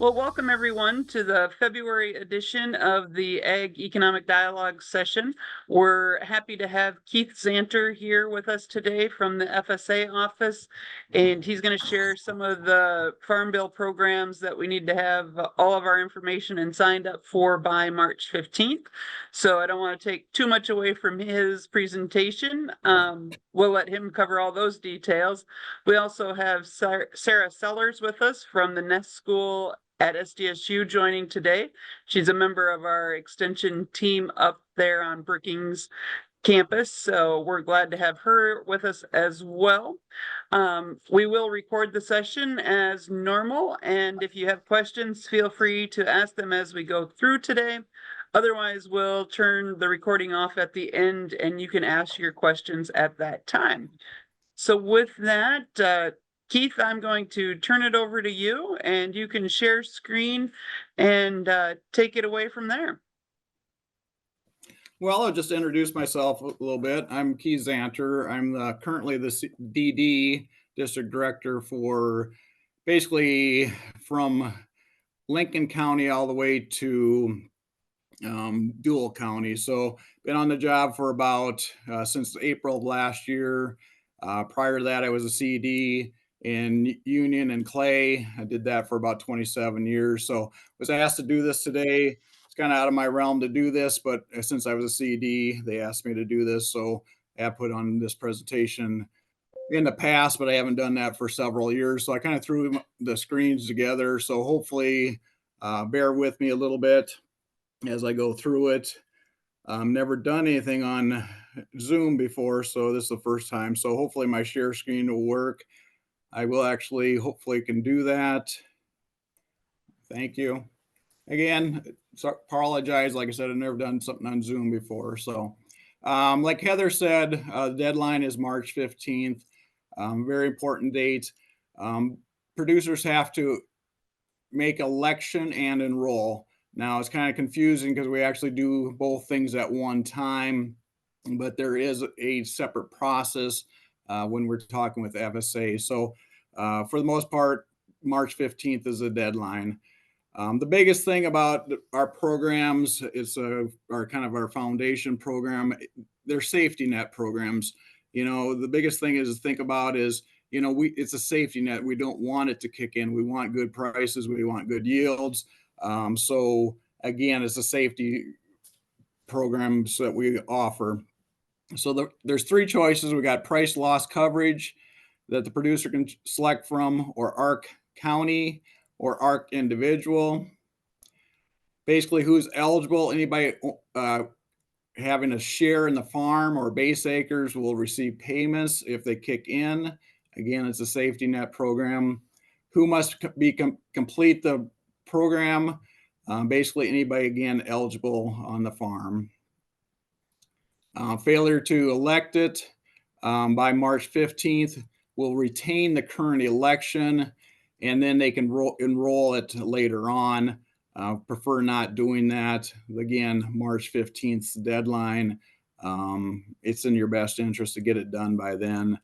Well, welcome everyone to the February edition of the Ag Economic Dialogue session. We're happy to have Keith Zanter here with us today from the FSA office, and he's going to share some of the Farm Bill programs that we need to have all of our information and signed up for by March 15th. So I don't want to take too much away from his presentation. We'll let him cover all those details. We also have Sara Sellers with us from the Nest School at SDSU joining today. She's a member of our extension team up there on Brookings campus, so we're glad to have her with us as well. We will record the session as normal, and if you have questions, feel free to ask them as we go through today. Otherwise, we'll turn the recording off at the end and you can ask your questions at that time. So with that, Keith, I'm going to turn it over to you and you can share screen and take it away from there. Well, I'll just introduce myself a little bit. I'm Keith Zanter. I'm currently the DD District Director for basically from Lincoln County all the way to Dual County. So been on the job for about since April of last year. Prior to that, I was a CD in Union and Clay. I did that for about 27 years. So was asked to do this today. It's kind of out of my realm to do this, but since I was a CD, they asked me to do this. So I put on this presentation in the past, but I haven't done that for several years. So I kind of threw the screens together. So hopefully bear with me a little bit as I go through it. Never done anything on Zoom before, so this is the first time. So hopefully my share screen will work. I will actually hopefully can do that. Thank you. Again, apologize. Like I said, I've never done something on Zoom before. So like Heather said, the deadline is March 15th. Very important date. Producers have to make election and enroll. Now it's kind of confusing because we actually do both things at one time, but there is a separate process when we're talking with FSA. So for the most part, March 15th is the deadline. The biggest thing about our programs is our kind of our foundation program. They're safety net programs. You know, the biggest thing is to think about is, you know, it's a safety net. We don't want it to kick in. We want good prices. We want good yields. So again, it's a safety programs that we offer. So there's three choices. We got price loss coverage that the producer can select from, or ARC County or ARC individual. Basically, who's eligible? Anybody having a share in the farm or base acres will receive payments if they kick in. Again, it's a safety net program. Who must complete the program? Basically, anybody, again, eligible on the farm. Failure to elect it by March 15th will retain the current election, and then they can enroll it later on. Prefer not doing that. Again, March 15th deadline. It's in your best interest to get it done by then.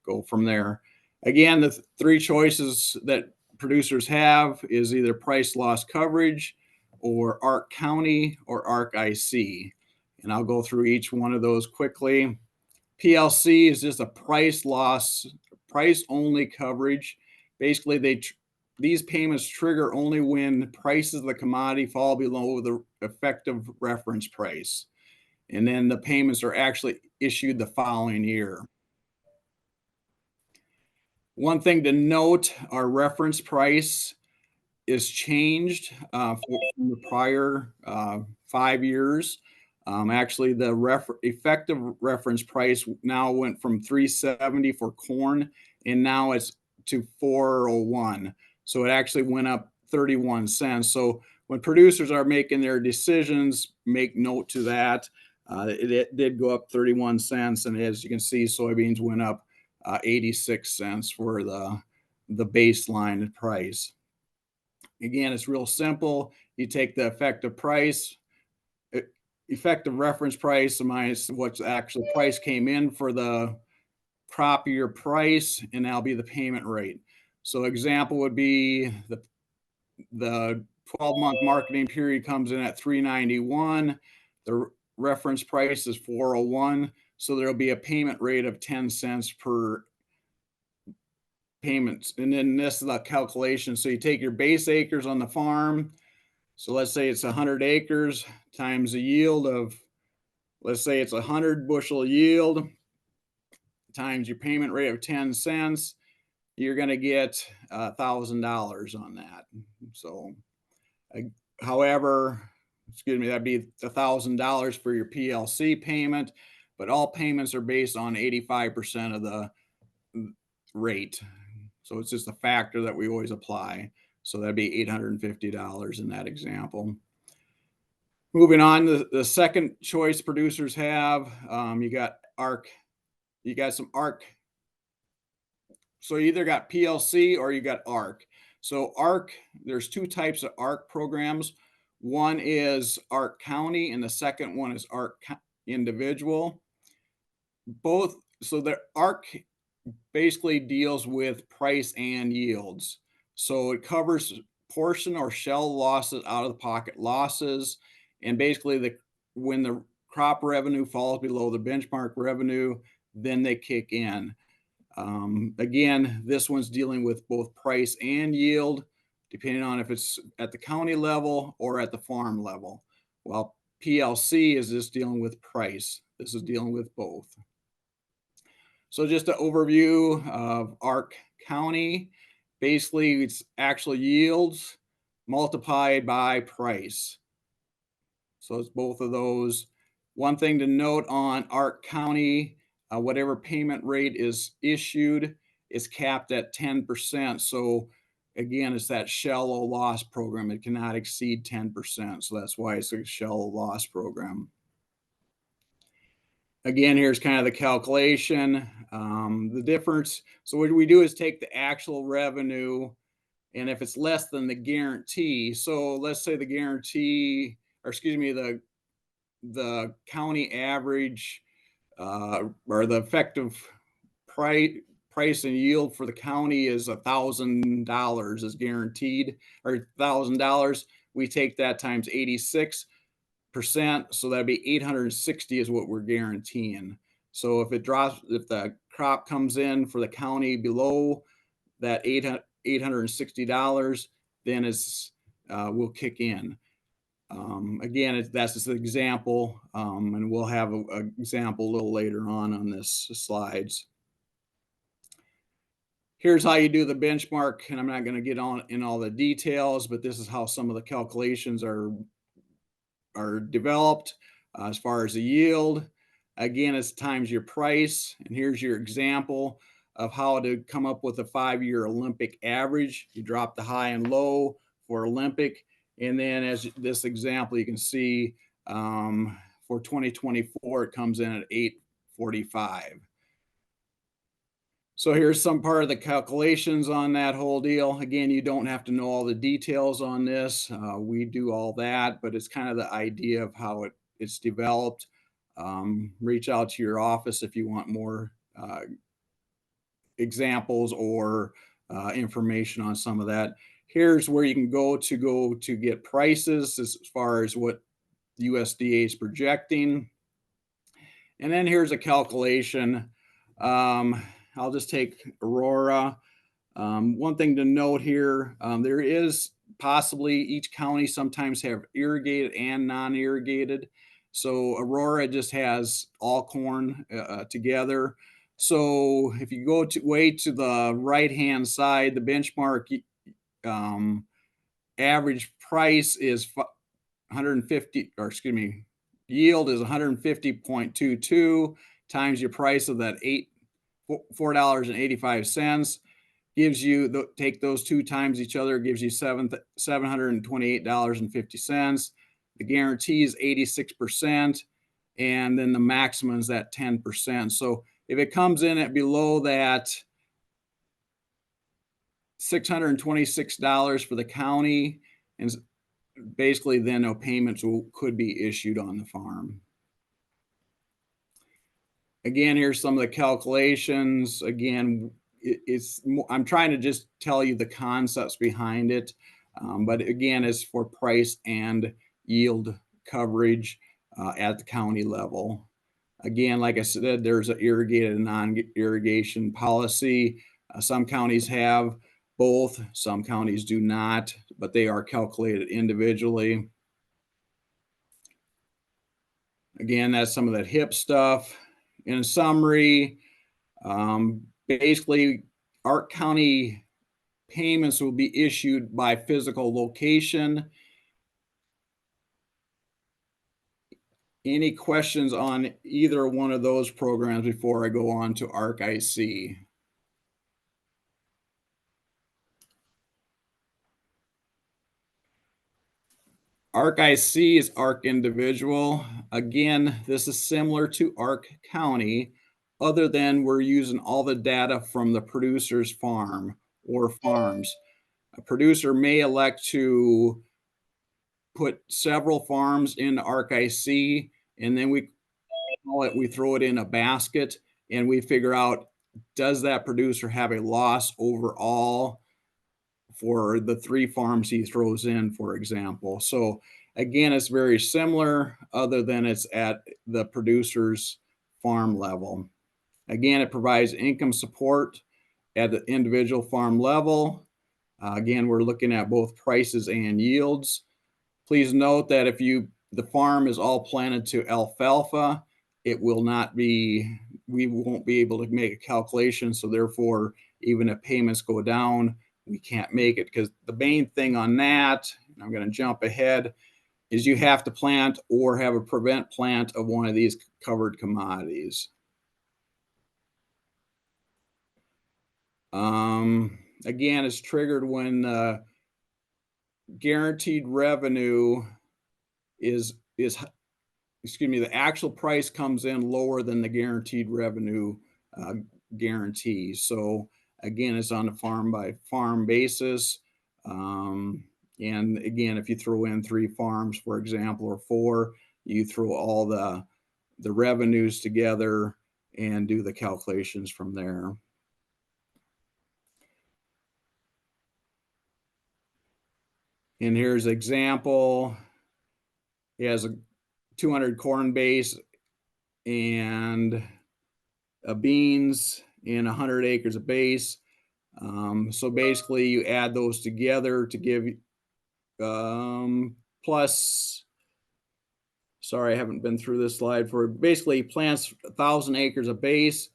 Go from there. Again, the three choices that producers have is either price loss coverage or ARC County or ARC IC. And I'll go through each one of those quickly. PLC is just a price only coverage. Basically, these payments trigger only when prices of the commodity fall below the effective reference price. And then the payments are actually issued the following year. One thing to note, our reference price is changed from the prior 5 years. Actually, the effective reference price now went from $3.70 for corn, and now it's to $4.01. So it actually went up 31 cents. So when producers are making their decisions, make note to that. It did go up 31 cents, and as you can see, soybeans went up 86 cents for the baseline price. Again, it's real simple. You take the effective reference price minus what's actual price came in for the crop year price, and that'll be the payment rate. So example would be the the 12-month marketing period comes in at $391. The reference price is $401. So there'll be a payment rate of 10 cents per payments. And then this is the calculation. So you take your base acres on the farm. So let's say it's 100 acres times a yield of, let's say it's 100 bushel yield times your payment rate of 10 cents. You're going to get $1,000 on that. So, however, excuse me, that'd be $1,000 for your PLC payment, but all payments are based on 85% of the rate. So it's just a factor that we always apply. So that'd be $850 in that example. Moving on, the second choice producers have, you got ARC. You got some ARC. So you either got PLC or you got ARC. So ARC, there's two types of ARC programs. One is ARC County and the second one is ARC Individual. Both, so the ARC basically deals with price and yields. So it covers portion or shell losses, out of the pocket losses, and basically when the crop revenue falls below the benchmark revenue, then they kick in. Again, this one's dealing with both price and yield, depending on if it's at the county level or at the farm level. While PLC is just dealing with price. This is dealing with both. So just an overview of ARC County. Basically, it's actual yields multiplied by price. So it's both of those. One thing to note on ARC County, whatever payment rate is issued is capped at 10%. So again, it's that shallow loss program. It cannot exceed 10%. So that's why it's a shallow loss program. Again, here's kind of the calculation. The difference, so what we do is take the actual revenue, and if it's less than the guarantee, so let's say the guarantee, or excuse me, the county average or the effective price and yield for the county is $1,000 is guaranteed, or $1,000. We take that times 86%, so that'd be 860 is what we're guaranteeing. So if it drops, if the crop comes in for the county below that $860, then it's will kick in. Again, that's just an example, and we'll have an example a little later on this slides. Here's how you do the benchmark, and I'm not going to get on in all the details, but this is how some of the calculations are developed as far as the yield. Again, it's times your price, and here's your example of how to come up with a 5-year Olympic average. You drop the high and low for Olympic, and then as this example, you can see for 2024, it comes in at 845. So here's some part of the calculations on that whole deal. Again, you don't have to know all the details on this. We do all that, but it's kind of the idea of how it's developed. Reach out to your office if you want more examples or information on some of that. Here's where you can go to get prices as far as what USDA is projecting. And then here's a calculation. I'll just take Aurora. One thing to note here, there is possibly each county sometimes have irrigated and non-irrigated. So Aurora just has all corn together. So if you go way to the right-hand side, the benchmark average price is 150, or excuse me, yield is 150.22 times your price of that $4.85 gives you, take those two times each other, gives you $728.50. The guarantee is 86%, and then the maximum is at 10%. So if it comes in at below that $626 for the county, and basically then no payments could be issued on the farm. Again, here's some of the calculations. Again, I'm trying to just tell you the concepts behind it. But again, it's for price and yield coverage at the county level. Again, like I said, there's an irrigated and non-irrigation policy. Some counties have both, some counties do not, but they are calculated individually. Again, that's some of that HIP stuff. In summary, basically, Ark County payments will be issued by physical location. Any questions on either one of those programs before I go on to ARC IC? ARC IC is ARC individual. Again, this is similar to ARC County, other than we're using all the data from the producer's farm or farms. A producer may elect to put several farms in ARC IC, and then we throw it in a basket and we figure out, does that producer have a loss overall for the 3 farms he throws in, for example. So again, it's very similar, other than it's at the producer's farm level. Again, it provides income support at the individual farm level. Again, we're looking at both prices and yields. Please note that if the farm is all planted to alfalfa, it will not be, we won't be able to make a calculation. So therefore, even if payments go down, we can't make it, because the main thing on that, and I'm going to jump ahead, is you have to plant or have a prevent plant of one of these covered commodities. Again, it's triggered when guaranteed revenue is the actual price comes in lower than the guaranteed revenue guarantee. So again, it's on a farm by farm basis. And again, if you throw in 3 farms, for example, or 4, you throw all the revenues together and do the calculations from there. And here's an example. He has a 200 corn base and beans and 100 acres of base. So basically you add those together to give plus, sorry, I haven't been through this slide, for basically he plants 1,000 acres of base.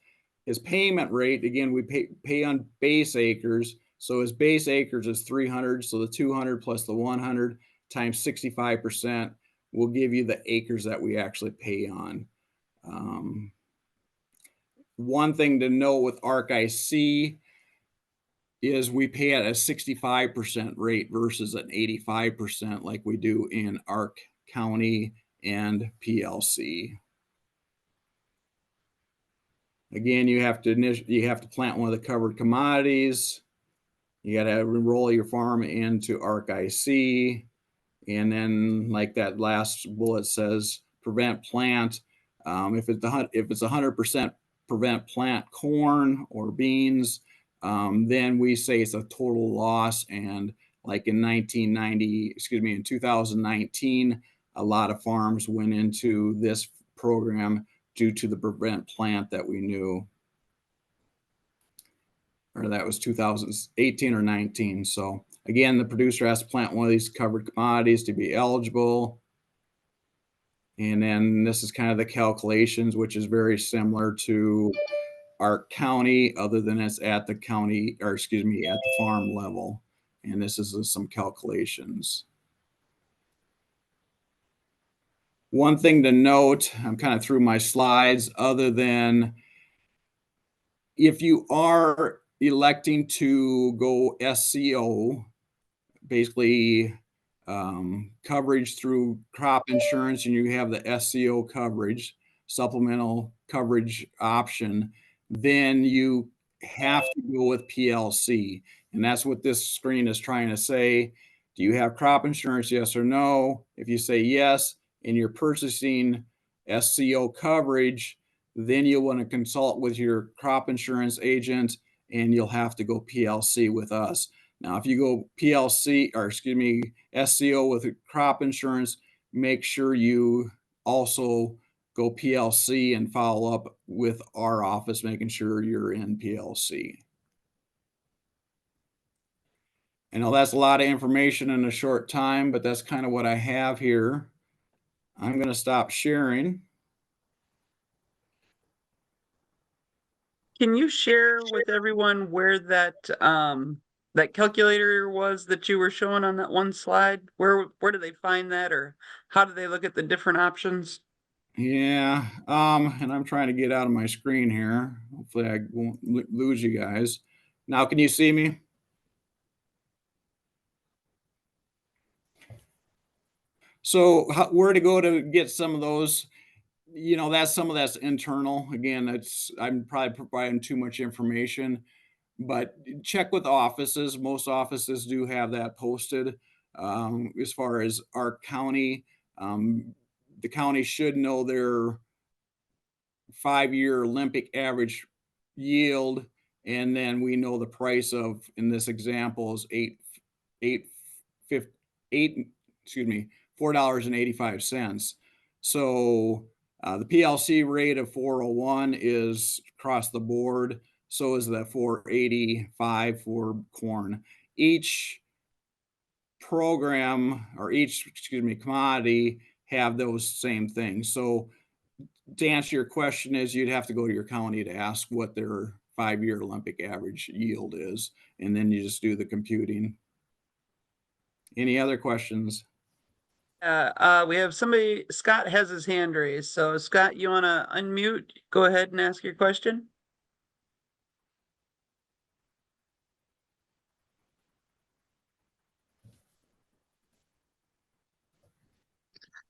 His payment rate, again, we pay on base acres. So his base acres is 300. So the 200 plus the 100 times 65% will give you the acres that we actually pay on. One thing to note with ARC IC is we pay at a 65% rate versus an 85% like we do in ARC County and PLC. Again, you have to plant one of the covered commodities. You got to enroll your farm into ARC IC. And then, like that last bullet says, prevent plant. If it's 100% prevent plant corn or beans, then we say it's a total loss. And like in 2019, a lot of farms went into this program due to the prevent plant that we knew. Or that was 2018 or 19. So again, the producer has to plant one of these covered commodities to be eligible. And then this is kind of the calculations, which is very similar to our county, other than it's at the county, or excuse me, at the farm level. And this is some calculations. One thing to note, I'm kind of through my slides, other than if you are electing to go SCO, basically coverage through crop insurance, and you have the SCO coverage, supplemental coverage option, then you have to go with PLC. And that's what this screen is trying to say. Do you have crop insurance, yes or no? If you say yes, and you're purchasing SCO coverage, then you'll want to consult with your crop insurance agent, and you'll have to go PLC with us. Now, if you go PLC, or excuse me, SCO with crop insurance, make sure you also go PLC and follow up with our office, making sure you're in PLC. I know that's a lot of information in a short time, but that's kind of what I have here. I'm going to stop sharing. Can you share with everyone where that calculator was that you were showing on that one slide? Where do they find that, or how do they look at the different options? Yeah, and I'm trying to get out of my screen here. Hopefully I won't lose you guys. Now, can you see me? So where to go to get some of those? That's some of that's internal. Again, I'm probably providing too much information, but check with offices. Most offices do have that posted. As far as our county, the county should know their 5-year Olympic average yield, and then we know the price of, in this example, is eight fifty eight excuse me $4.85. So the PLC rate of 401 is across the board. So is that 485 for corn. Each program, or each commodity, have those same things. So to answer your question is, you'd have to go to your county to ask what their 5-year Olympic average yield is, and then you just do the computing. Any other questions? We have somebody, Scott has his hand raised. So Scott, you want to unmute? Go ahead and ask your question.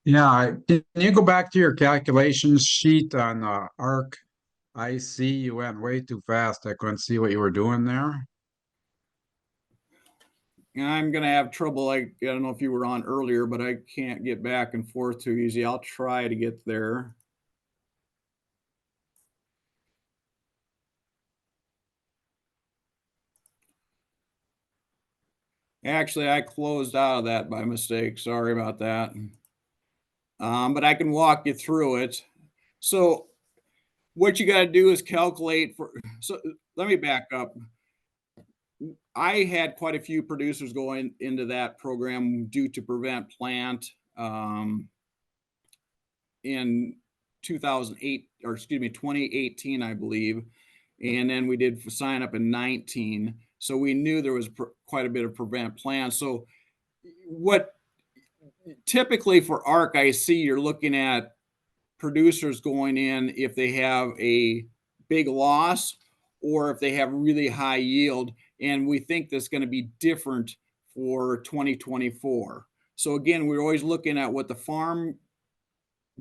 Yeah, can you go back to your calculations sheet on ARC? I see you went way too fast. I couldn't see what you were doing there. I'm going to have trouble. I don't know if you were on earlier, but I can't get back and forth too easy. I'll try to get there. Actually, I closed out of that by mistake. Sorry about that. But I can walk you through it. So what you got to do is calculate for, so let me back up. I had quite a few producers going into that program due to prevent plant in 2008, or excuse me, 2018, I believe. And then we did sign up in 19. So we knew there was quite a bit of prevent plant. So what typically for ARC, I see you're looking at producers going in if they have a big loss or if they have really high yield. And we think that's going to be different for 2024. So again, we're always looking at what the farm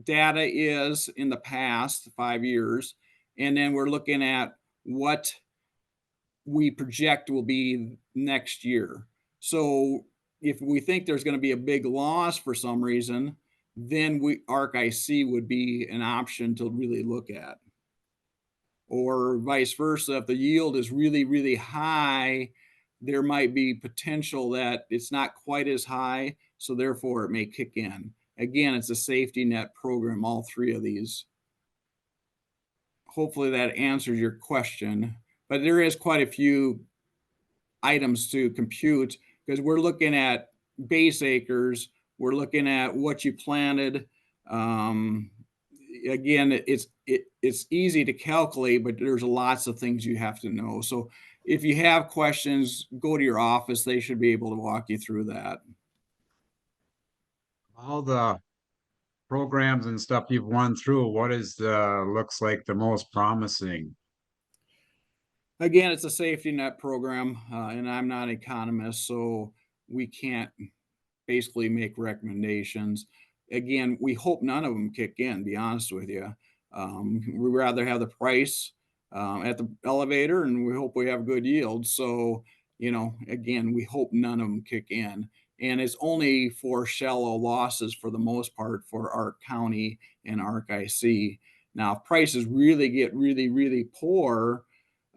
data is in the past 5 years, and then we're looking at what we project will be next year. So if we think there's going to be a big loss for some reason, then ARC IC would be an option to really look at. Or vice versa, if the yield is really, really high, there might be potential that it's not quite as high, so therefore it may kick in. Again, it's a safety net program, all three of these. Hopefully that answers your question, but there is quite a few items to compute because we're looking at base acres, we're looking at what you planted. Again, it's easy to calculate, but there's lots of things you have to know. So if you have questions, go to your office. They should be able to walk you through that. All the programs and stuff you've won through, what is looks like the most promising? Again, it's a safety net program, and I'm not an economist, so we can't basically make recommendations. Again, we hope none of them kick in, be honest with you. We'd rather have the price at the elevator, and we hope we have good yield. So, again, we hope none of them kick in. And it's only for shallow losses for the most part for ARC County and ARC IC. Now, if prices really get really, really poor,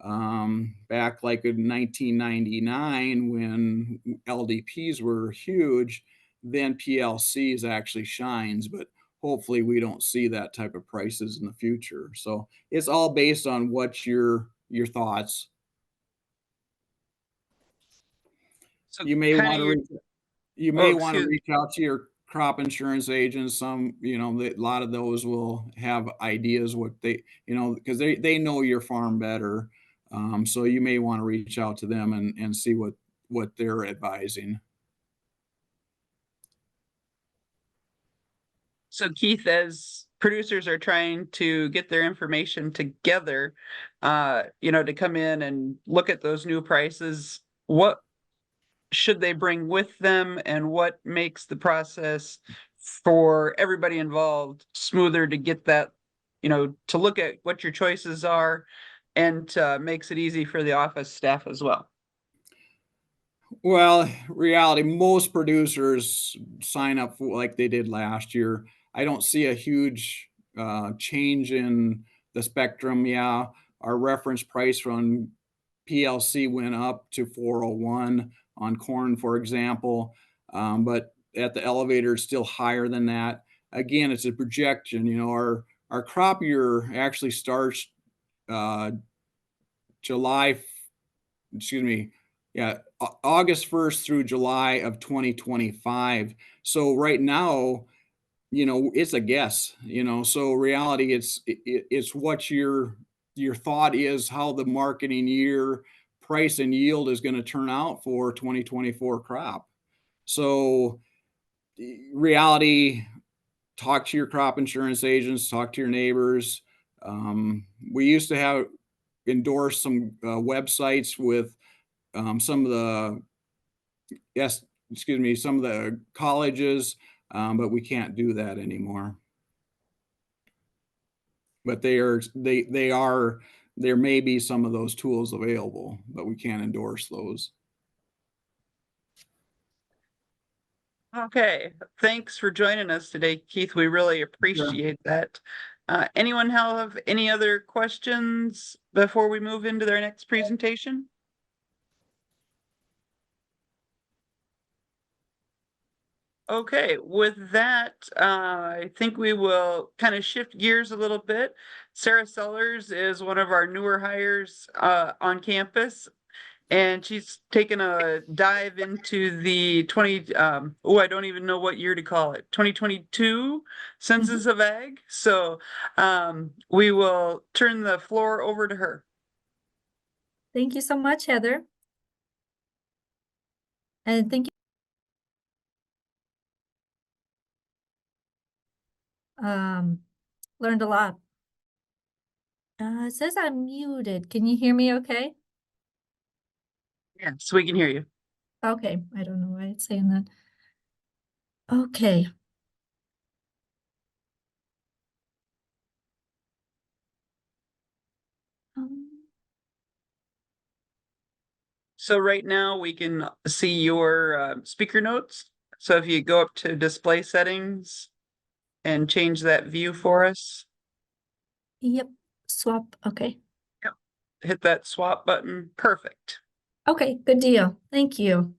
back like in 1999 when LDPs were huge, then PLCs actually shines, but hopefully we don't see that type of prices in the future. So it's all based on what your thoughts. So You may kind want of to your, you oh, may want to excuse, reach out to your crop insurance agents. Some, a lot of those will have ideas what they, because they know your farm better. So you may want to reach out to them and see what they're advising. so Keith, as producers are trying to get their information together, to come in and look at those new prices, what should they bring with them, and what makes the process for everybody involved smoother to get that, to look at what your choices are, and makes it easy for the office staff as well? Well, reality, most producers sign up for like they did last year. I don't see a huge change in the spectrum. Yeah, our reference price from PLC went up to 401 on corn, for example, but at the elevator, it's still higher than that. Again, it's a projection. Our crop year actually starts uh, July excuse me, yeah, August 1st through July of 2025. So right now, it's a guess, so reality, it's what your thought is, how the marketing year price and yield is going to turn out for 2024 crop. So reality, talk to your crop insurance agents, talk to your neighbors. We used to have endorsed some websites with some of the some of the colleges, but we can't do that anymore. But there may be some of those tools available, but we can't endorse those. Okay, thanks for joining us today, Keith. We really appreciate that. Anyone have any other questions before we move into their next presentation? Okay, with that, I think we will kind of shift gears a little bit. Sara Sellers is one of our newer hires on campus, and she's taken a dive into the I don't even know what year to call it, 2022 Census of Ag. So we will turn the floor over to her. Thank you so much, Heather. And thank you. Learned a lot. It says I'm muted. Can you hear me okay? Yeah, so we can hear you. Okay, I don't know why it's saying that. Okay. So right now we can see your speaker notes. So if you go up to display settings and change that view for us. Yep, swap, okay. Yep. Hit that swap button. Perfect. Okay, good deal. Thank you.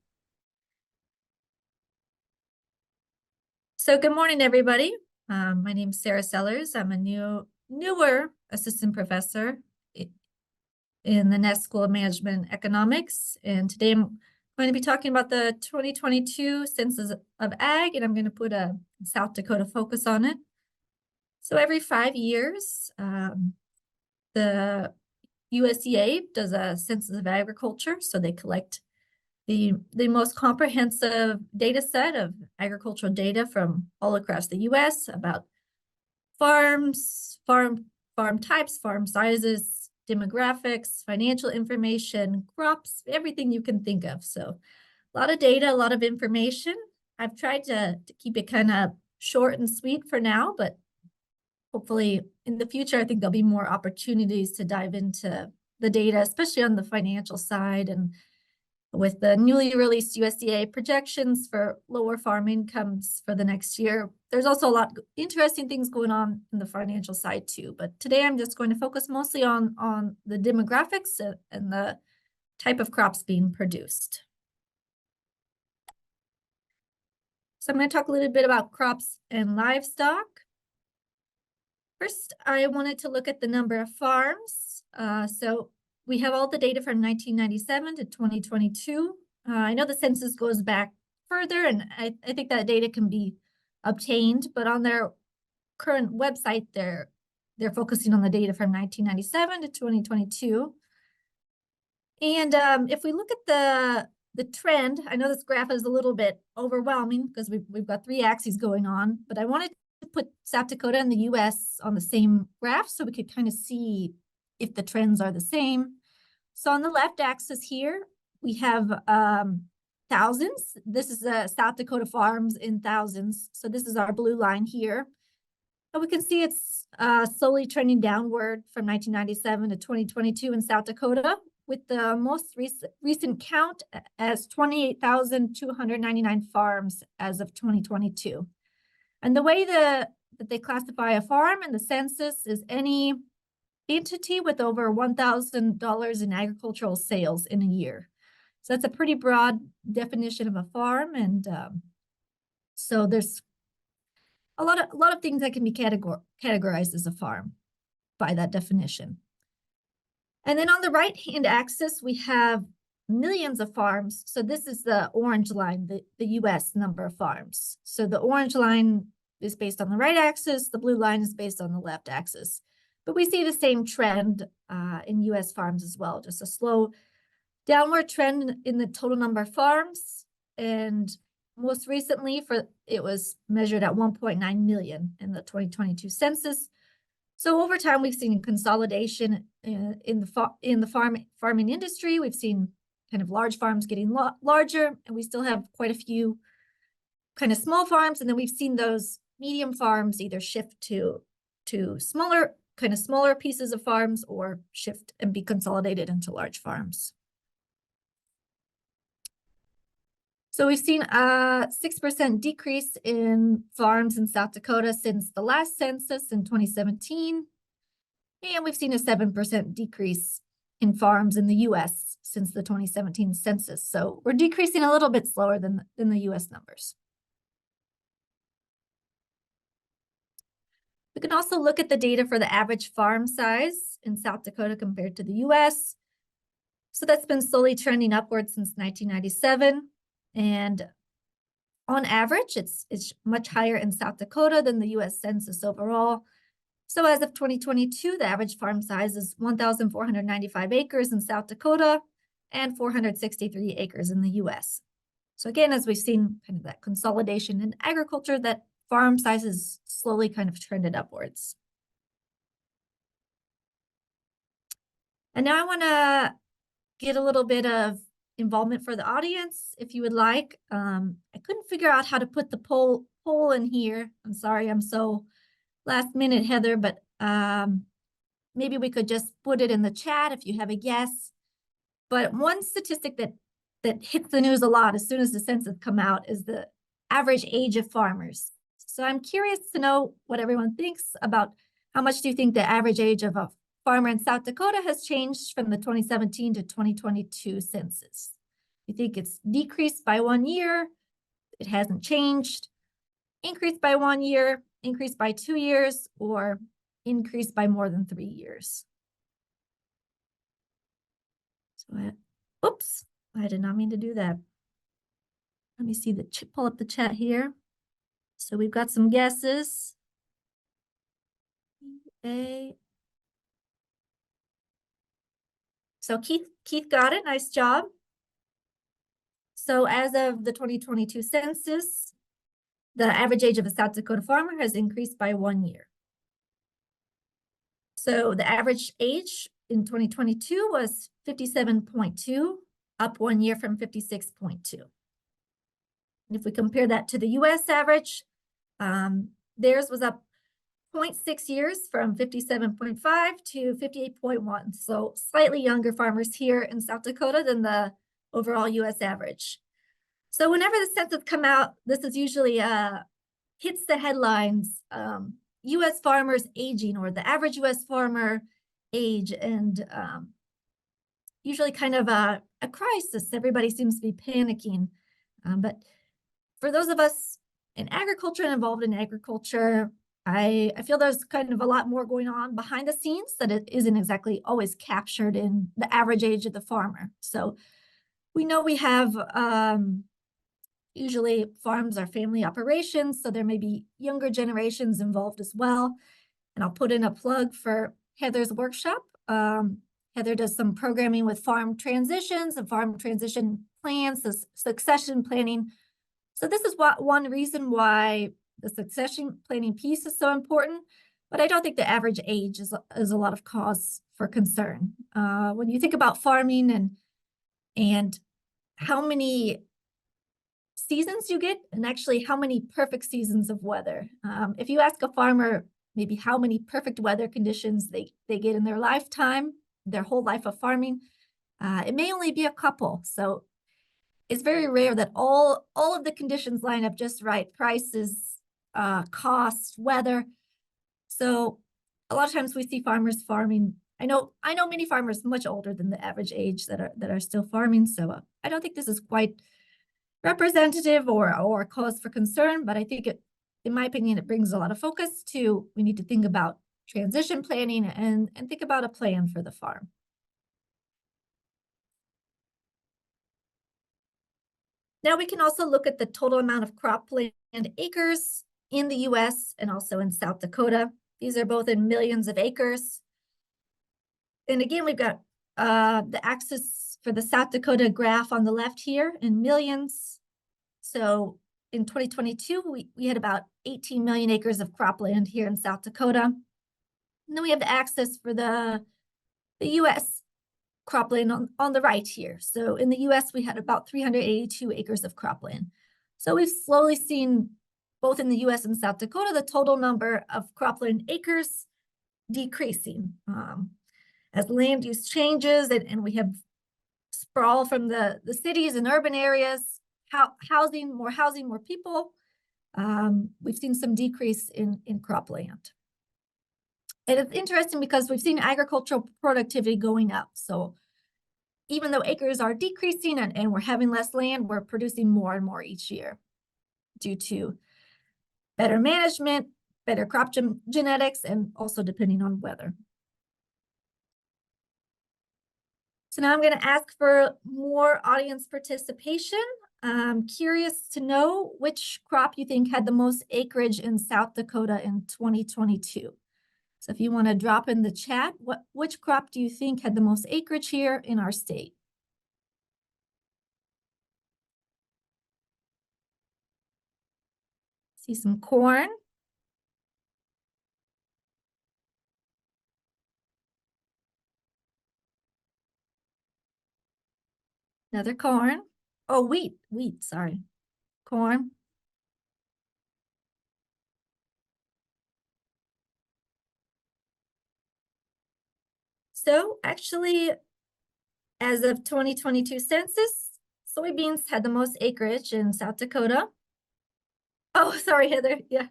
So good morning, everybody. My name is Sara Sellers. I'm a newer assistant professor in the Nest School of Management and Economics. And today I'm going to be talking about the 2022 Census of Ag, and I'm going to put a South Dakota focus on it. So every 5 years, the USDA does a Census of Agriculture. So they collect the most comprehensive data set of agricultural data from all across the US about farms, farm types, farm sizes, demographics, financial information, crops, everything you can think of. So a lot of data, a lot of information. I've tried to keep it kind of short and sweet for now, but hopefully in the future, I think there'll be more opportunities to dive into the data, especially on the financial side. And with the newly released USDA projections for lower farm incomes for the next year, there's also a lot interesting things going on in the financial side too. But today I'm just going to focus mostly on the demographics and the type of crops being produced. So I'm going to talk a little bit about crops and livestock. First, I wanted to look at the number of farms. So we have all the data from 1997 to 2022. I know the census goes back further, and I think that data can be obtained, but on their current website, they're focusing on the data from 1997 to 2022. And if we look at the trend, I know this graph is a little bit overwhelming because we've got 3 axes going on, but I wanted to put South Dakota and the US on the same graph so we could kind of see if the trends are the same. So on the left axis here, we have thousands. This is South Dakota farms in thousands. So this is our blue line here. And we can see it's slowly trending downward from 1997 to 2022 in South Dakota, with the most recent count as 28,299 farms as of 2022. And the way that they classify a farm in the census is any entity with over $1,000 in agricultural sales in a year. So that's a pretty broad definition of a farm, and so there's a lot of things that can be categorized as a farm by that definition. And then on the right-hand axis, we have millions of farms. So this is the orange line, the US number of farms. So the orange line is based on the right axis, the blue line is based on the left axis. But we see the same trend in US farms as well, just a slow downward trend in the total number of farms. And most recently, it was measured at 1.9 million in the 2022 census. So over time, we've seen consolidation in the farming industry. We've seen kind of large farms getting larger, and we still have quite a few kind of small farms. And then we've seen those medium farms either shift to smaller pieces of farms or shift and be consolidated into large farms. So we've seen a 6% decrease in farms in South Dakota since the last census in 2017. And we've seen a 7% decrease in farms in the US since the 2017 census. So we're decreasing a little bit slower than the US numbers. We can also look at the data for the average farm size in South Dakota compared to the US. So that's been slowly trending upwards since 1997. And on average, it's much higher in South Dakota than the US Census overall. So as of 2022, the average farm size is 1,495 acres in South Dakota and 463 acres in the US. So again, as we've seen kind of that consolidation in agriculture, that farm sizes slowly kind of trended upwards. And now I want to get a little bit of involvement for the audience, if you would like. I couldn't figure out how to put the poll in here. I'm sorry, I'm so last minute, Heather, but maybe we could just put it in the chat if you have a guess. But one statistic that hits the news a lot as soon as the census come out is the average age of farmers. So I'm curious to know what everyone thinks about how much do you think the average age of a farmer in South Dakota has changed from the 2017 to 2022 census. You think it's decreased by 1 year, it hasn't changed, increased by 1 year, increased by 2 years, or increased by more than 3 years? So oops, I did not mean to do that. Let me see pull up the chat here. So we've got some guesses. So Keith got it, nice job. So as of the 2022 census, the average age of a South Dakota farmer has increased by 1 year. So the average age in 2022 was 57.2, up 1 year from 56.2. And if we compare that to the US average, theirs was up 0.6 years from 57.5 to 58.1. So slightly younger farmers here in South Dakota than the overall US average. So whenever the census come out, this is usually a hits the headlines, U.S. farmers aging, or the average U.S. farmer age, and usually kind of a crisis. Everybody seems to be panicking. But for those of us in agriculture and involved in agriculture, I feel there's kind of a lot more going on behind the scenes that it isn't exactly always captured in the average age of the farmer. So we know we have usually farms are family operations, so there may be younger generations involved as well. And I'll put in a plug for Heather's workshop. Heather does some programming with farm transitions and farm transition plans, succession planning. So this is one reason why the succession planning piece is so important, but I don't think the average age is a lot of cause for concern. When you think about farming and how many seasons you get, and actually how many perfect seasons of weather. If you ask a farmer maybe how many perfect weather conditions they get in their lifetime, their whole life of farming, it may only be a couple. So it's very rare that all of the conditions line up just right: prices, cost, weather. So a lot of times we see farmers farming. I know many farmers much older than the average age that are still farming. So I don't think this is quite representative or a cause for concern, but I think in my opinion, it brings a lot of focus to, we need to think about transition planning and think about a plan for the farm. Now we can also look at the total amount of cropland acres in the US and also in South Dakota. These are both in millions of acres. And again, we've got the axis for the South Dakota graph on the left here in millions. So in 2022, we had about 18 million acres of cropland here in South Dakota. And then we have the axis for the US cropland on the right here. So in the US, we had about 382 acres of cropland. So we've slowly seen, both in the US and South Dakota, the total number of cropland acres decreasing. As land use changes and we have sprawl from the cities and urban areas, housing, more people, we've seen some decrease in cropland. And it's interesting because we've seen agricultural productivity going up. So even though acres are decreasing and we're having less land, we're producing more and more each year due to better management, better crop genetics, and also depending on weather. So now I'm going to ask for more audience participation. I'm curious to know which crop you think had the most acreage in South Dakota in 2022. So if you want to drop in the chat, which crop do you think had the most acreage here in our state? See some corn. Another corn. Oh, wheat, sorry. Corn. So actually, as of 2022 census, soybeans had the most acreage in South Dakota. Oh, sorry, Heather. Yeah,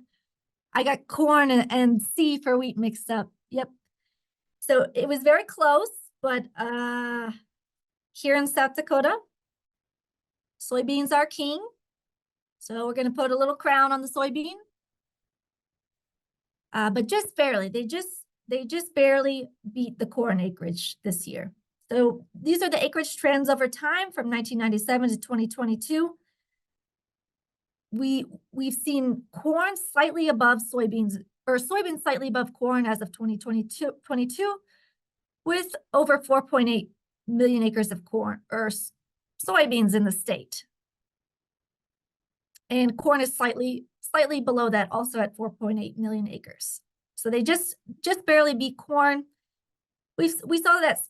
I got corn and C for wheat mixed up. Yep. So it was very close, but here in South Dakota, soybeans are king. So we're going to put a little crown on the soybean. But just barely, they just barely beat the corn acreage this year. So these are the acreage trends over time from 1997 to 2022. We've seen corn slightly above soybeans, or soybeans slightly above corn as of 2022, with over 4.8 million acres of corn or soybeans in the state. And corn is slightly below that, also at 4.8 million acres. So they just barely beat corn. We saw that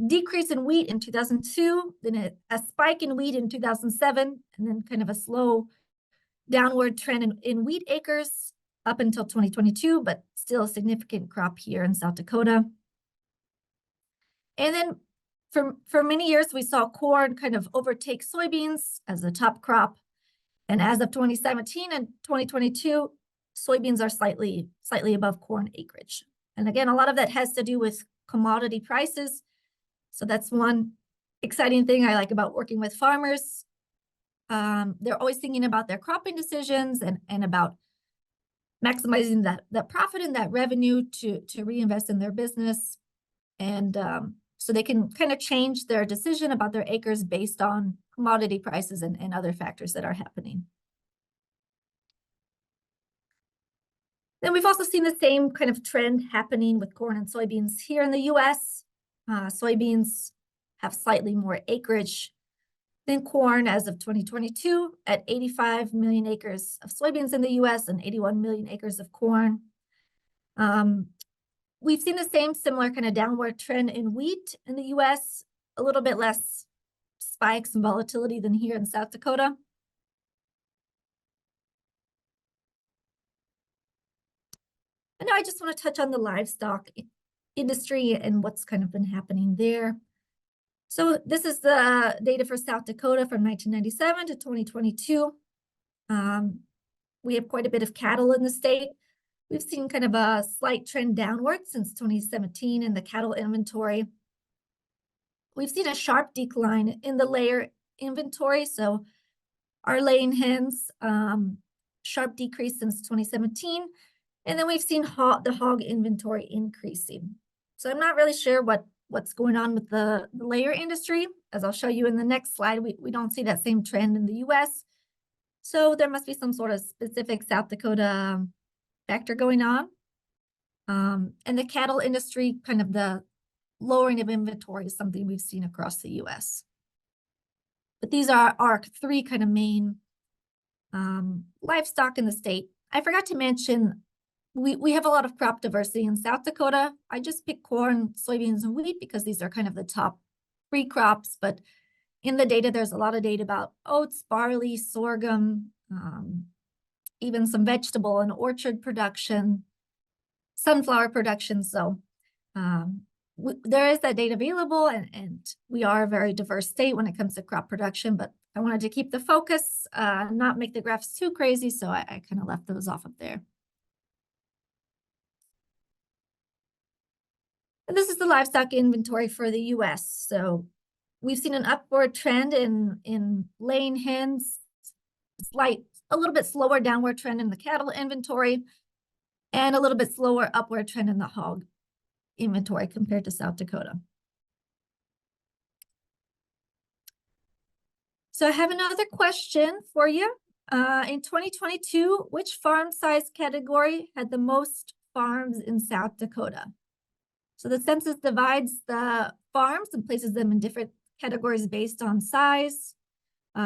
decrease in wheat in 2002, then a spike in wheat in 2007, and then kind of a slow downward trend in wheat acres up until 2022, but still a significant crop here in South Dakota. And then for many years, we saw corn kind of overtake soybeans as the top crop. And as of 2017 and 2022, soybeans are slightly above corn acreage. And again, a lot of that has to do with commodity prices. So that's one exciting thing I like about working with farmers. They're always thinking about their cropping decisions and about maximizing that profit and that revenue to reinvest in their business. And so they can kind of change their decision about their acres based on commodity prices and other factors that are happening. Then we've also seen the same kind of trend happening with corn and soybeans here in the US. Soybeans have slightly more acreage than corn as of 2022 at 85 million acres of soybeans in the US and 81 million acres of corn. We've seen the same similar kind of downward trend in wheat in the US, a little bit less spikes and volatility than here in South Dakota. And now I just want to touch on the livestock industry and what's kind of been happening there. So this is the data for South Dakota from 1997 to 2022. We have quite a bit of cattle in the state. We've seen kind of a slight trend downward since 2017 in the cattle inventory. We've seen a sharp decline in the layer inventory. So our laying hens, sharp decrease since 2017. And then we've seen the hog inventory increasing. So I'm not really sure what's going on with the layer industry. As I'll show you in the next slide, we don't see that same trend in the US. So there must be some sort of specific South Dakota factor going on. And the cattle industry, kind of the lowering of inventory is something we've seen across the US. But these are our three kind of main livestock in the state. I forgot to mention, we have a lot of crop diversity in South Dakota. I just picked corn, soybeans, and wheat because these are kind of the top three crops. But in the data, there's a lot of data about oats, barley, sorghum, even some vegetable and orchard production, sunflower production. So there is that data available, and we are a very diverse state when it comes to crop production. But I wanted to keep the focus, not make the graphs too crazy. So I kind of left those off of there. And this is the livestock inventory for the US. So we've seen an upward trend in laying hens, a little bit slower downward trend in the cattle inventory, and a little bit slower upward trend in the hog inventory compared to South Dakota. So I have another question for you. In 2022, which farm size category had the most farms in South Dakota? So the census divides the farms and places them in different categories based on size.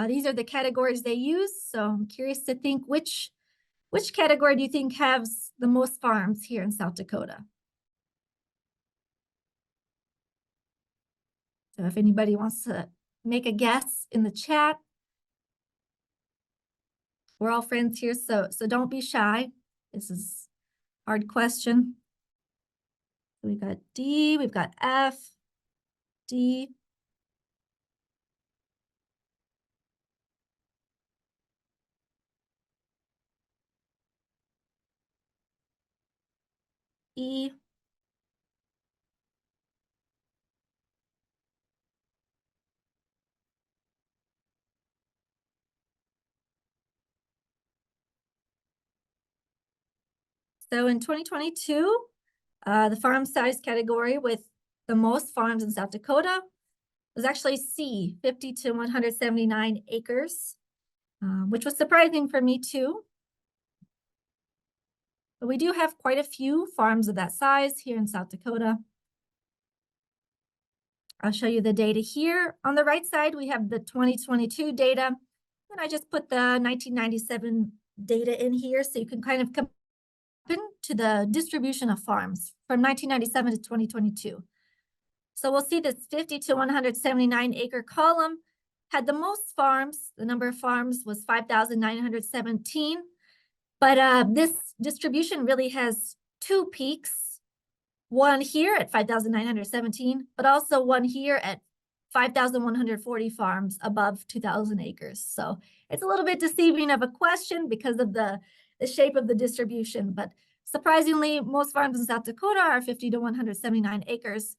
These are the categories they use. So I'm curious to think which category do you think has the most farms here in South Dakota? So if anybody wants to make a guess in the chat, we're all friends here, so don't be shy. This is a hard question. We've got D, we've got F, D. E. So in 2022, the farm size category with the most farms in South Dakota was actually C, 50 to 179 acres, which was surprising for me too. But we do have quite a few farms of that size here in South Dakota. I'll show you the data here. On the right side, we have the 2022 data, and I just put the 1997 data in here so you can kind of compare to the distribution of farms from 1997 to 2022. So we'll see this 50 to 179 acre column had the most farms. The number of farms was 5,917. But this distribution really has two peaks, one here at 5,917, but also one here at 5,140 farms above 2,000 acres. So it's a little bit deceiving of a question because of the the shape of the distribution. But surprisingly, most farms in South Dakota are 50 to 179 acres.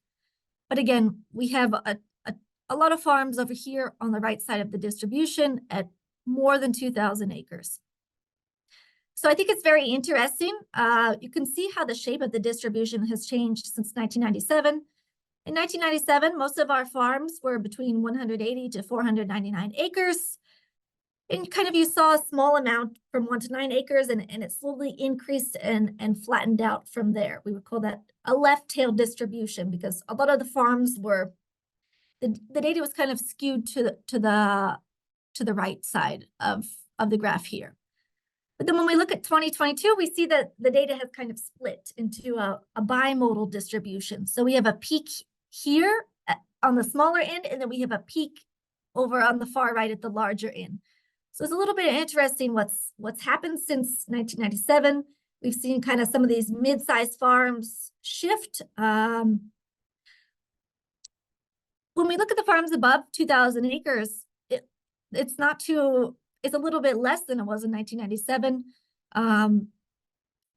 But again, we have a lot of farms over here on the right side of the distribution at more than 2,000 acres. So I think it's very interesting. You can see how the shape of the distribution has changed since 1997. In 1997, most of our farms were between 180 to 499 acres. And kind of you saw a small amount from 1 to 9 acres, and it slowly increased and flattened out from there. We would call that a left-tailed distribution because a lot of the farms were, the data was kind of skewed to the right side of the graph here. But then when we look at 2022, we see that the data has kind of split into a bimodal distribution. So we have a peak here on the smaller end, and then we have a peak over on the far right at the larger end. So it's a little bit interesting what's happened since 1997. We've seen kind of some of these mid-sized farms shift. When we look at the farms above 2,000 acres, it's a little bit less than it was in 1997.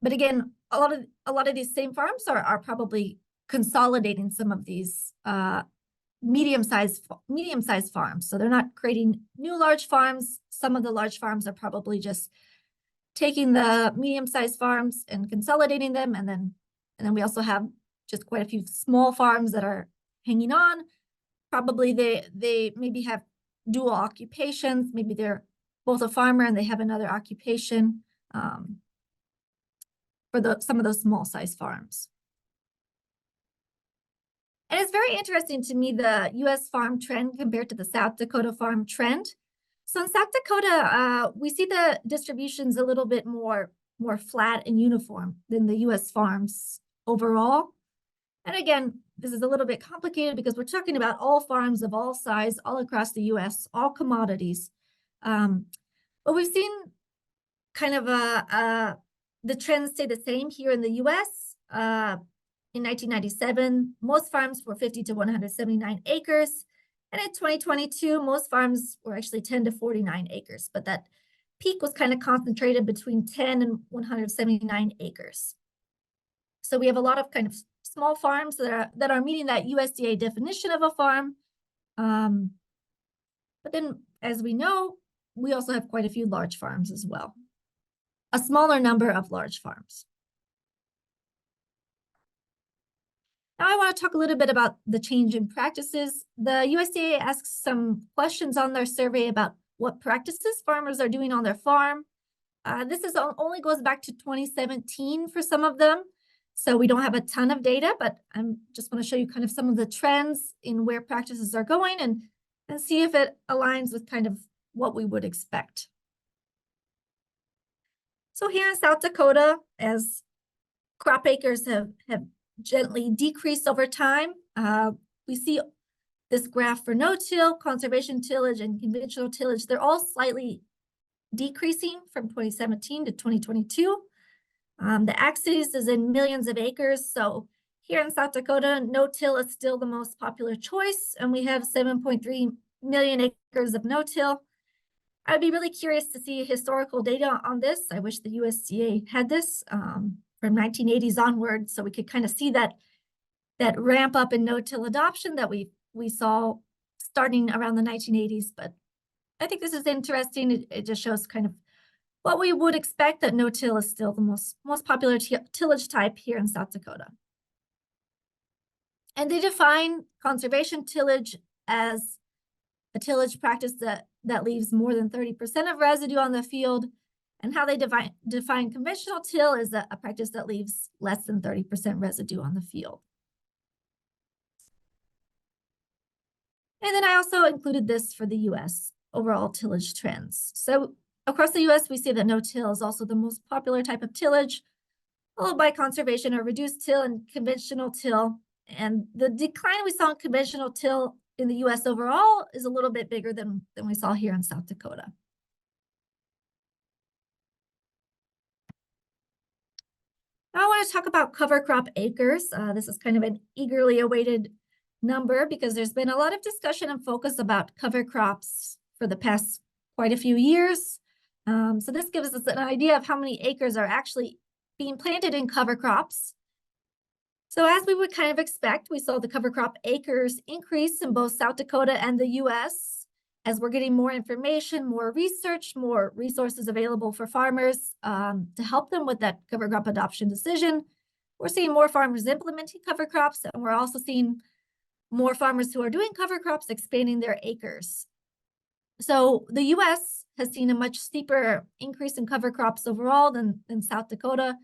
But again, a lot of these same farms are probably consolidating some of these medium-sized farms. So they're not creating new large farms. Some of the large farms are probably just taking the medium-sized farms and consolidating them. And then we also have just quite a few small farms that are hanging on. Probably they maybe have dual occupations. Maybe they're both a farmer and they have another occupation for some of those small size farms. And it's very interesting to me, the US farm trend compared to the South Dakota farm trend. So in South Dakota, we see the distributions a little bit more flat and uniform than the US farms overall. And again, this is a little bit complicated because we're talking about all farms of all size, all across the US, all commodities. But we've seen kind of the trends stay the same here in the US. In 1997, most farms were 50 to 179 acres. And in 2022, most farms were actually 10 to 49 acres. But that peak was kind of concentrated between 10 and 179 acres. So we have a lot of kind of small farms that are meeting that USDA definition of a farm. But then, as we know, we also have quite a few large farms as well. A smaller number of large farms. Now I want to talk a little bit about the change in practices. The USDA asks some questions on their survey about what practices farmers are doing on their farm. This only goes back to 2017 for some of them. So we don't have a ton of data, but I just want to show you kind of some of the trends in where practices are going and see if it aligns with kind of what we would expect. So here in South Dakota, as crop acres have gently decreased over time, we see this graph for no-till, conservation tillage, and conventional tillage. They're all slightly decreasing from 2017 to 2022. The axis is in millions of acres. So here in South Dakota, no-till is still the most popular choice, and we have 7.3 million acres of no-till. I'd be really curious to see historical data on this. I wish the USDA had this from 1980s onward, so we could kind of see that ramp up in no-till adoption that we saw starting around the 1980s. But I think this is interesting. It just shows kind of what we would expect, that no-till is still the most popular tillage type here in South Dakota. And they define conservation tillage as a tillage practice that leaves more than 30% of residue on the field. And how they define conventional till is a practice that leaves less than 30% residue on the field. And then I also included this for the US overall tillage trends. So across the US, we see that no-till is also the most popular type of tillage, followed by conservation or reduced till and conventional till. And the decline we saw in conventional till in the US overall is a little bit bigger than we saw here in South Dakota. Now I want to talk about cover crop acres. This is kind of an eagerly awaited number because there's been a lot of discussion and focus about cover crops for the past quite a few years. So this gives us an idea of how many acres are actually being planted in cover crops. So as we would kind of expect, we saw the cover crop acres increase in both South Dakota and the US as we're getting more information, more research, more resources available for farmers to help them with that cover crop adoption decision. We're seeing more farmers implementing cover crops, and we're also seeing more farmers who are doing cover crops expanding their acres. So the US has seen a much steeper increase in cover crops overall than South Dakota,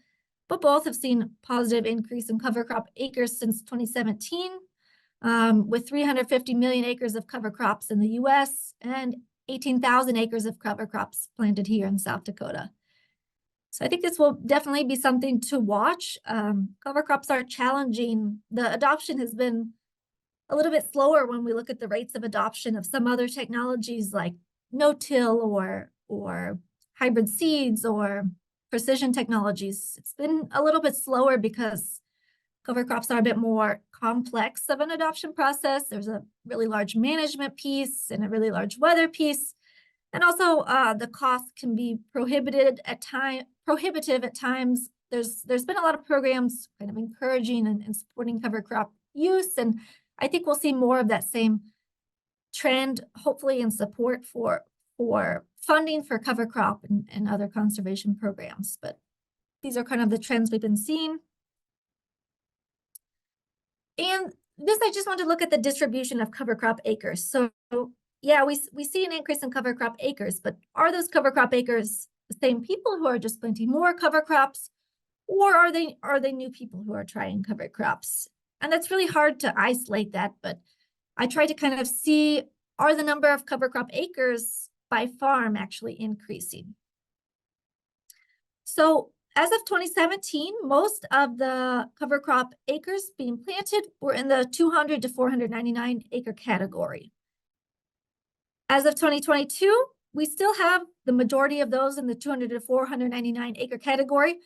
but both have seen positive increase in cover crop acres since 2017, with 350 million acres of cover crops in the US and 18,000 acres of cover crops planted here in South Dakota. So I think this will definitely be something to watch. Cover crops are challenging. The adoption has been a little bit slower when we look at the rates of adoption of some other technologies like no-till or hybrid seeds or precision technologies. It's been a little bit slower because cover crops are a bit more complex of an adoption process. There's a really large management piece and a really large weather piece. And also the cost can be prohibitive at times. There's been a lot of programs kind of encouraging and supporting cover crop use. And I think we'll see more of that same trend, hopefully in support for funding for cover crop and other conservation programs. But these are kind of the trends we've been seeing. And this, I just want to look at the distribution of cover crop acres. So yeah, we see an increase in cover crop acres, but are those cover crop acres the same people who are just planting more cover crops, or are they new people who are trying cover crops? And that's really hard to isolate that, but I try to kind of see, are the number of cover crop acres by farm actually increasing? So as of 2017, most of the cover crop acres being planted were in the 200 to 499 acre category. As of 2022, we still have the majority of those in the 200 to 499 acre category,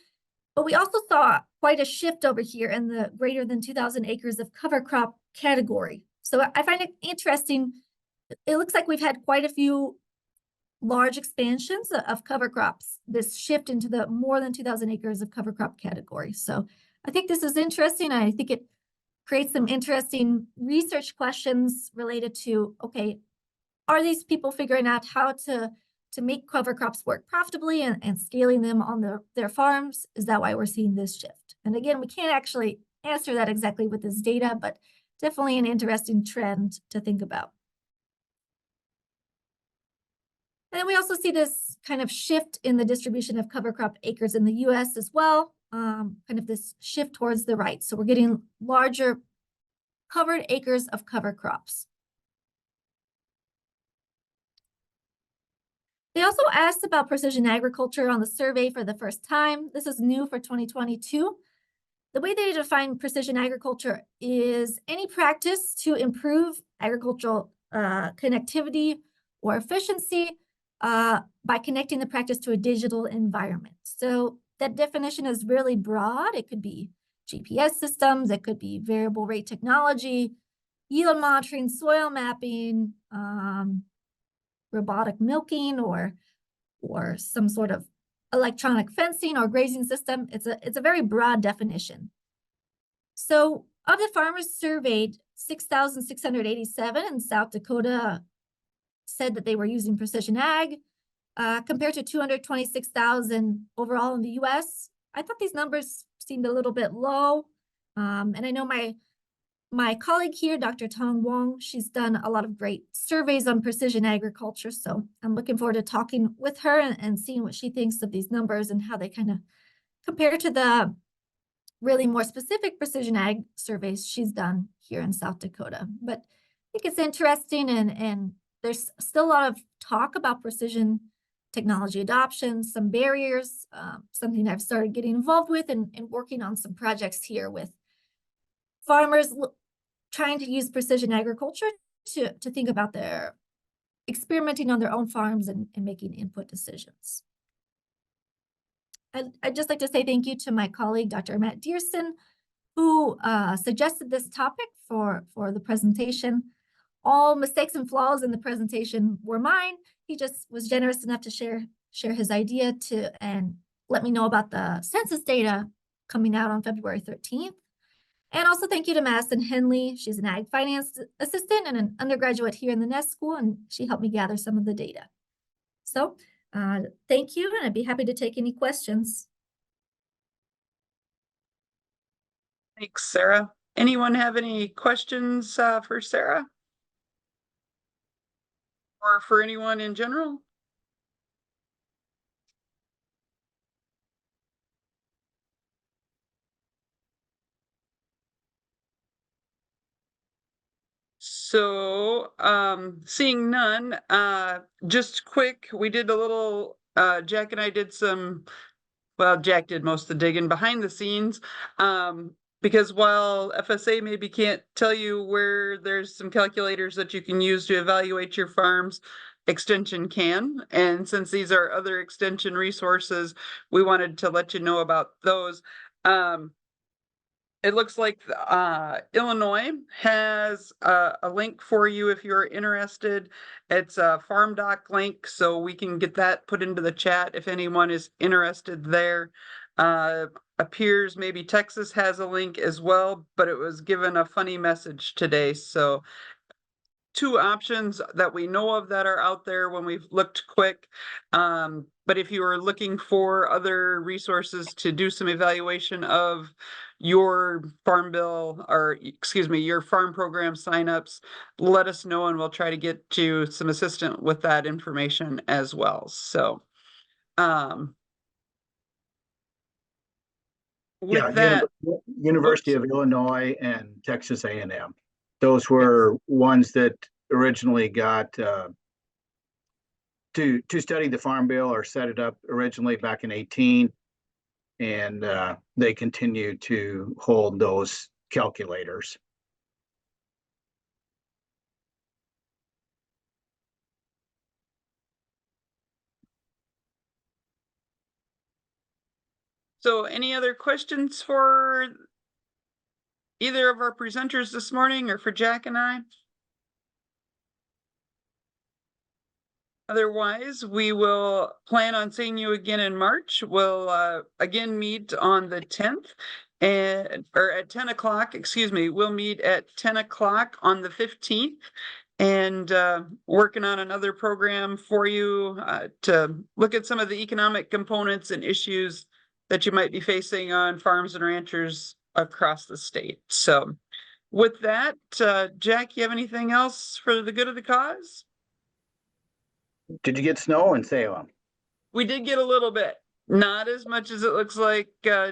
but we also saw quite a shift over here in the greater than 2,000 acres of cover crop category. So I find it interesting. It looks like we've had quite a few large expansions of cover crops, this shift into the more than 2,000 acres of cover crop category. So I think this is interesting. I think it creates some interesting research questions related to, okay, are these people figuring out how to make cover crops work profitably and scaling them on their farms? Is that why we're seeing this shift? And again, we can't actually answer that exactly with this data, but definitely an interesting trend to think about. And then we also see this kind of shift in the distribution of cover crop acres in the US as well, kind of this shift towards the right. So we're getting larger covered acres of cover crops. They also asked about precision agriculture on the survey for the first time. This is new for 2022. The way they define precision agriculture is any practice to improve agricultural connectivity or efficiency by connecting the practice to a digital environment. So that definition is really broad. It could be GPS systems, it could be variable rate technology, yield monitoring, soil mapping, robotic milking, or some sort of electronic fencing or grazing system. It's a very broad definition. So of the farmers surveyed, 6,687 in South Dakota said that they were using precision ag, compared to 226,000 overall in the US. I thought these numbers seemed a little bit low. And I know my colleague here, Dr. Tong Wong, she's done a lot of great surveys on precision agriculture. So I'm looking forward to talking with her and seeing what she thinks of these numbers and how they kind of compare to the really more specific precision ag surveys she's done here in South Dakota. But I think it's interesting, and there's still a lot of talk about precision technology adoption, some barriers, something I've started getting involved with and working on some projects here with farmers trying to use precision agriculture to think about their experimenting on their own farms and making input decisions. I'd just like to say thank you to my colleague, Dr. Matt Dearson, who suggested this topic for the presentation. All mistakes and flaws in the presentation were mine. He just was generous enough to share share his idea and let me know about the census data coming out on February 13th. And also thank you to Madison Henley. She's an ag finance assistant and an undergraduate here in the Nest School, and she helped me gather some of the data. So thank you, and I'd be happy to take any questions. Thanks, Sarah. Anyone have any questions for Sarah? Or for anyone in general? So, seeing none, just quick, we did a little, Jack and I did some, well, Jack did most of the digging behind the scenes. Because while FSA maybe can't tell you where there's some calculators that you can use to evaluate your farms, Extension can. And since these are other Extension resources, we wanted to let you know about those. It looks like Illinois has a link for you if you're interested. It's a farm doc link, so we can get that put into the chat if anyone is interested there. Appears maybe Texas has a link as well, but it was given a funny message today. So two options that we know of that are out there when we've looked quick. But if you are looking for other resources to do some evaluation of your farm bill, or excuse me, your farm program signups, let us know and we'll try to get you some assistance with that information as well. So with Yeah, that, University of Illinois and Texas A&M. Those were ones that originally got to study the Farm Bill or set it up originally back in 18. And they continue to hold those calculators. so any other questions for either of our presenters this morning or for Jack and I? Otherwise, we will plan on seeing you again in March. We'll again meet on the 10th or at 10 o'clock, excuse me, we'll meet at 10 o'clock on the 15th and working on another program for you to look at some of the economic components and issues that you might be facing on farms and ranchers across the state. So with that, Jack, you have anything else for the good of the cause? Did you get snow in Salem? We did get a little bit, not as much as it looks like,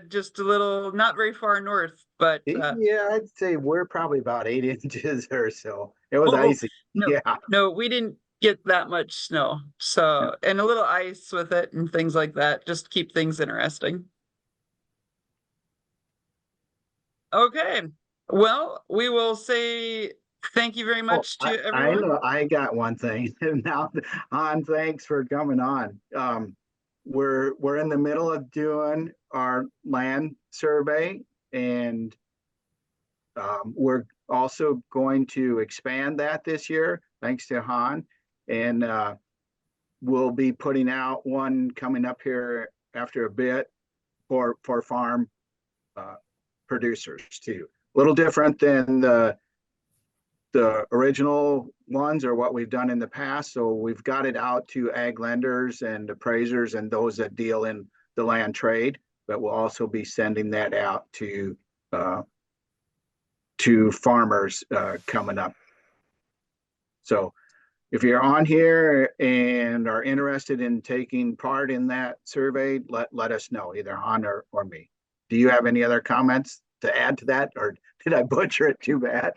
just a little, not very far north, but Yeah, I'd say we're probably about 8 inches or so. It was oh, icy. no, Yeah. no, we didn't get that much snow. So, and a little ice with it and things like that, just to keep things interesting. Okay, well, we will say thank you very much to I everyone. know I got one thing. Now, thanks for coming on. We're in the middle of doing our land survey, and we're also going to expand that this year, thanks to Han. And we'll be putting out one coming up here after a bit for farm producers too. A little different than the original ones or what we've done in the past. So we've got it out to ag lenders and appraisers and those that deal in the land trade, but we'll also be sending that out to farmers coming up. So if you're on here and are interested in taking part in that survey, let us know, either Han or me. Do you have any other comments to add to that, or did I butcher it too bad?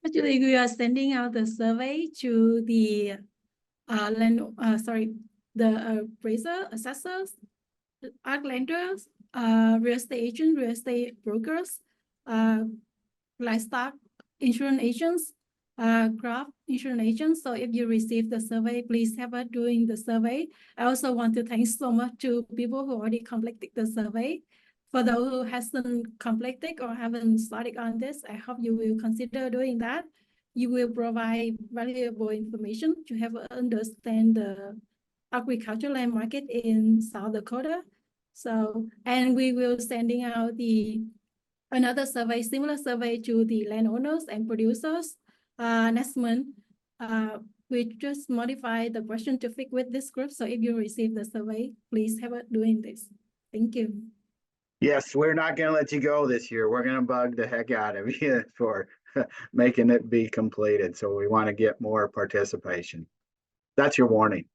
Actually, we are sending out the survey to the the appraiser, assessors, ag lenders, real estate agents, real estate brokers, livestock insurance agents, crop insurance agents. So if you receive the survey, please have us doing the survey. I also want to thank so much to people who already completed the survey. For those who hasn't completed or haven't started on this, I hope you will consider doing that. you will provide valuable information to have understand the agricultural land market in South Dakota. So, and we will sending out another survey, similar survey to the landowners and producers next month. We just modify the question to fit with this group. So if you receive the survey, please have it doing this. Thank you. Yes, we're not gonna let you go this year. We're gonna bug the heck out of you for making it be completed. So we want to get more participation. That's your warning.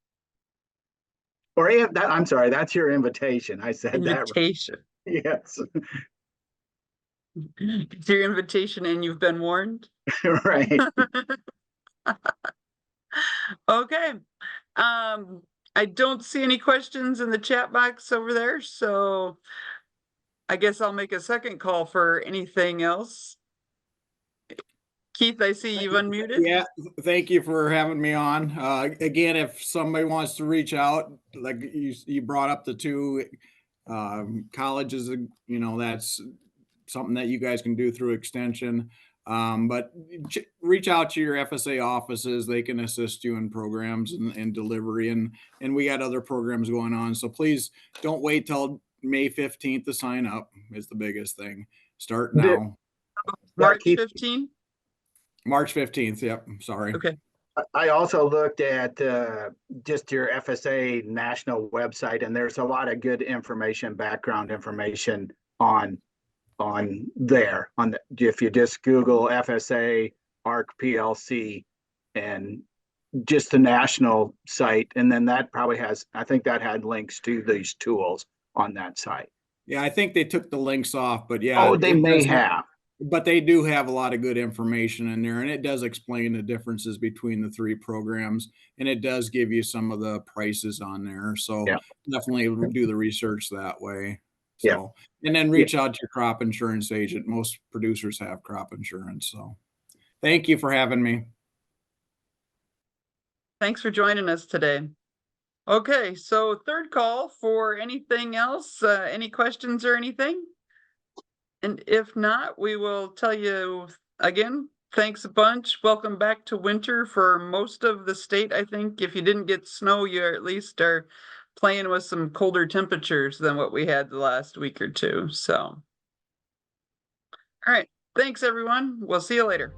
Or I'm sorry, that's your invitation. I said that. Invitation. Yes, It's your invitation and you've been warned. right. Okay. I don't see any questions in the chat box over there, so I guess I'll make a second call for anything else. Keith, I see you've unmuted. Yeah, thank you for having me on. Again, if somebody wants to reach out, like you brought up the two colleges, you know, that's something that you guys can do through extension. But reach out to your FSA offices. They can assist you in programs and delivery. And we got other programs going on. So please don't wait till May 15th to sign up is the biggest thing. Start now. March Keith, 15th? March 15th. Yep. Sorry. Okay. I also looked at just your FSA national website, and there's a lot of good information, background information on there. If you just Google FSA ARC PLC and just the national site, and then that probably has, I think that had links to these tools on that site. Yeah, I think they took the links off, but yeah. Oh, they may have. But they do have a lot of good information in there, and it does explain the differences between the three programs, and it does give you some of the prices on there. So yeah, definitely do the research that way. So, yeah. And then reach out to your crop insurance agent. Most producers have crop insurance. So thank you for having me. Thanks for joining us today. Okay, so third call for anything else, any questions or anything? And if not, we will tell you again, thanks a bunch. Welcome back to winter for most of the state. I think if you didn't get snow, you at least are playing with some colder temperatures than what we had the last week or two. So, all right. Thanks, everyone. We'll see you later.